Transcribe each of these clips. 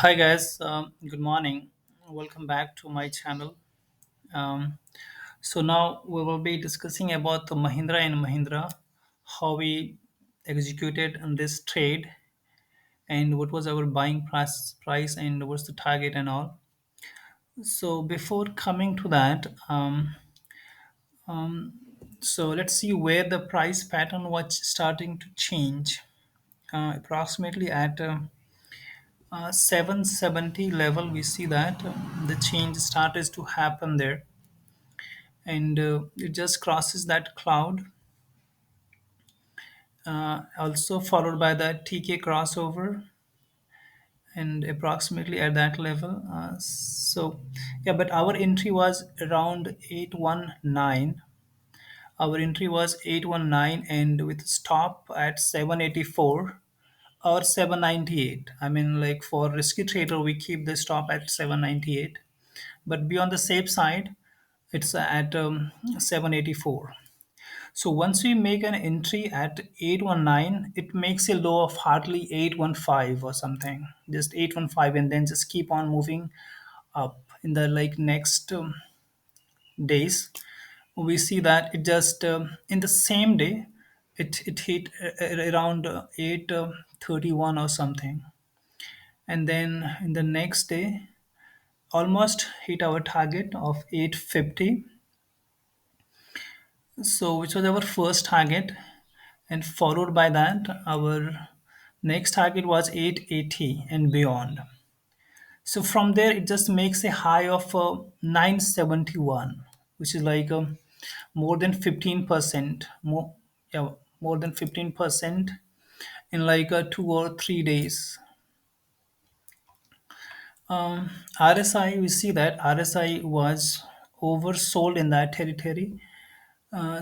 Hi guys, good morning. Welcome back to my channel. Um, so now we will be discussing about the Mahindra and Mahindra, how we executed on this trade, and what was our buying price and what's the target and all. So before coming to that, so let's see where the price pattern was starting to change. Approximately at 770 level, we see that the change started to happen there, and it just crosses that cloud, also followed by the TK crossover, and approximately at that level. So, yeah, but our entry was around 819. Our entry was 819, and with stop at 784 or 798. I mean, like for risky trader, we keep the stop at 798, but be on the safe side, it's at 784. So once we make an entry at 819, it makes a low of hardly 815 or something, just 815, and then just keep on moving up in the like next days. We see that it just in the same day, it hit around 831 or something, and then in the next day almost hit our target of 850, so which was our first target, and followed by that our next target was 880 and beyond. So from there it just makes a high of 971, which is like more than 15% more. Yeah, more than 15% in like 2 or 3 days. RSI, we see that RSI was oversold in that territory.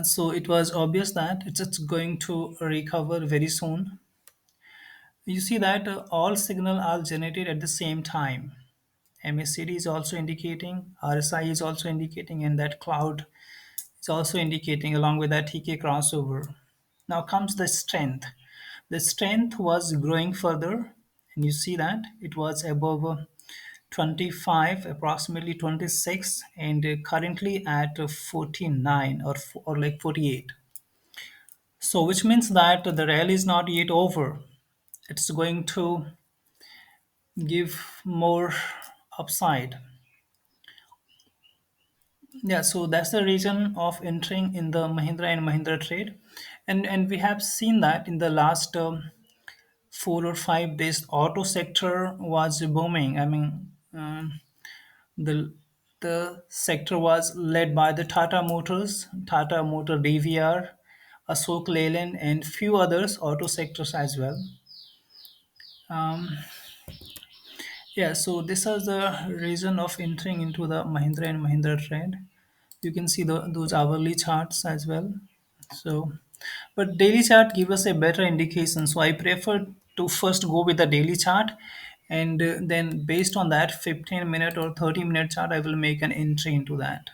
So it was obvious that it's just going to recover very soon. You see that all signal are generated at the same time. MACD is also indicating, RSI is also indicating, and that cloud is also indicating along with that TK crossover. Now comes the strength. The strength was growing further, and you see that it was above 25, approximately 26, and currently at 49 or like 48. So, which means that the rally is not yet over. It's going to give more upside. Yeah, so that's the reason of entering in the Mahindra and Mahindra trade, and we have seen that in the last 4 or 5 days, auto sector was booming. I mean, the the sector was led by the Tata Motors, Tata Motor DVR, Ashok Leyland, and few others auto sectors as well. Um, Yeah, so this is the reason of entering into the Mahindra and Mahindra trend. You can see those hourly charts as well. So, but daily chart give us a better indication. So I prefer to first go with the daily chart, and then based on that 15-minute or 30-minute chart, I will make an entry into that.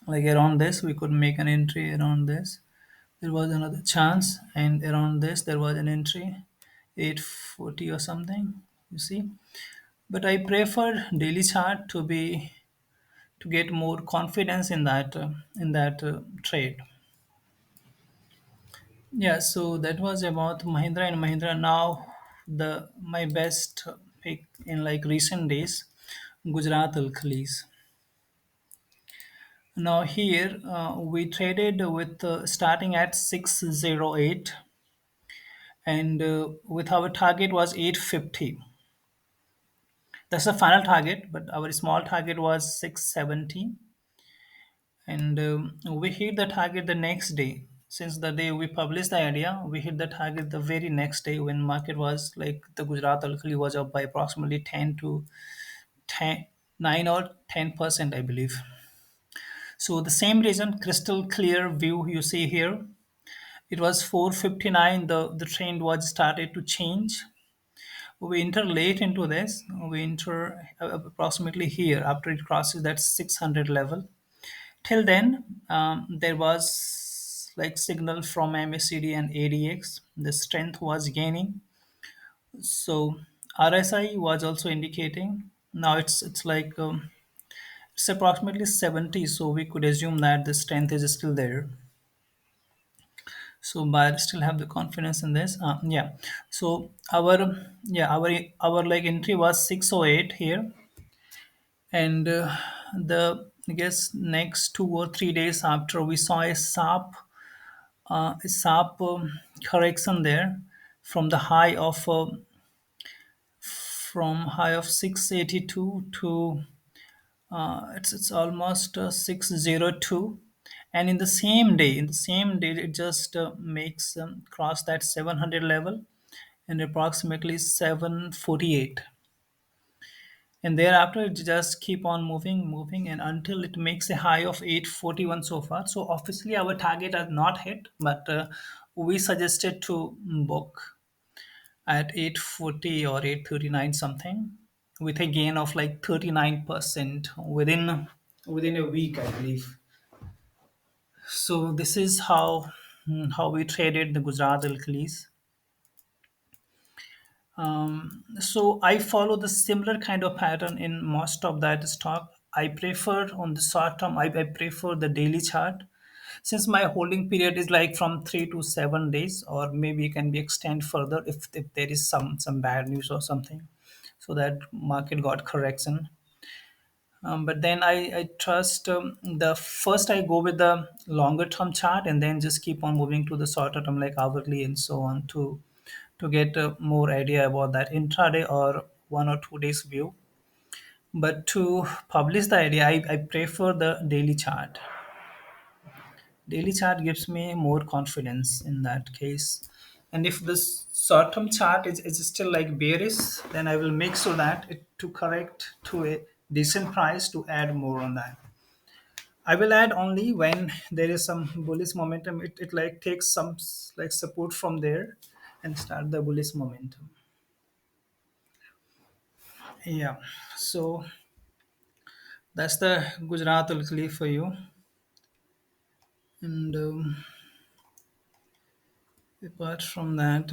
Like around this, we could make an entry around this. There was another chance, and around this there was an entry, 840 or something. You see, but I prefer daily chart to get more confidence in that trade. Yeah, so that was about Mahindra and Mahindra. Now the my best pick in like recent days, Gujarat Alkalis. Now here we traded with starting at 608, and with our target was 850. That's the final target, but our small target was 670, and we hit the target the next day. Since the day we published the idea, we hit the target the very next day when market was like the Gujarat Alkali was up by approximately 10 to 10, 9 or 10%, I believe. So the same reason, crystal clear view you see here. It was 459. The trend was started to change. We enter late into this. We enter approximately here after it crosses that 600 level. Till then, there was like signal from MACD and ADX. The strength was gaining. So RSI was also indicating. Now it's like it's approximately 70, so we could assume that the strength is still there. So buyers still have the confidence in this. Yeah. So our like entry was 608 here, and the I guess next 2 or 3 days after we saw a sharp correction there from the high of from high of 682 to it's almost 602, and in the same day it just makes cross that 700 level and approximately 748, and thereafter it just keep on moving and until it makes a high of 841 so far. So obviously our target has not hit, but we suggested to book at 840 or 839 something with a gain of like 39% within a week, I believe. So this is how we traded the Gujarat Alkalis. So I follow the similar kind of pattern in most of that stock. I prefer on the short term. I prefer the daily chart, since my holding period is like from 3 to 7 days, or maybe it can be extend further if there is some bad news or something, so that market got correction. But then I trust the first I go with the longer term chart and then just keep on moving to the shorter term like hourly and so on to get more idea about that intraday or 1 or 2 days view. But to publish the idea, I prefer the daily chart. Daily chart gives me more confidence in that case. And if this short term chart is still like bearish, then I will make sure that it to correct to a decent price to add more on that. I will add only when there is some bullish momentum. It like takes some like support from there and start the bullish momentum. Yeah. So that's the Gujarat Ulkali for you. And apart from that,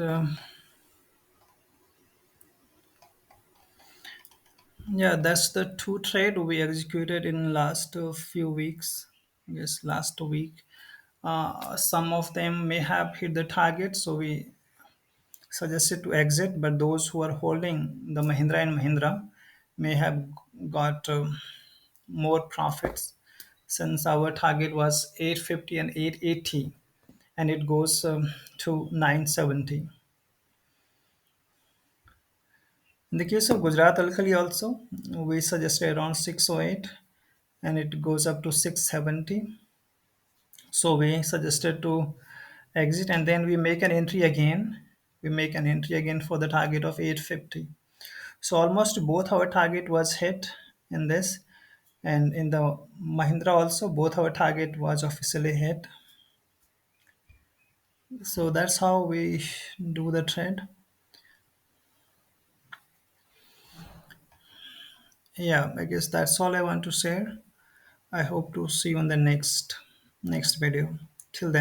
yeah, that's the two trade we executed in last few weeks. Yes, last week. Some of them may have hit the target, so we suggested to exit. But those who are holding the Mahindra and Mahindra may have got more profits, since our target was 850 and 880, and it goes to 970. In the case of Gujarat Alkali also, we suggested around 608 and it goes up to 670. So we suggested to exit and then we make an entry again. We make an entry again for the target of 850. So almost both our target was hit in this, and in the Mahindra also both our target was officially hit. So that's how we do the trade. Yeah, I guess that's all I want to share. I hope to see you on the next video. Till then.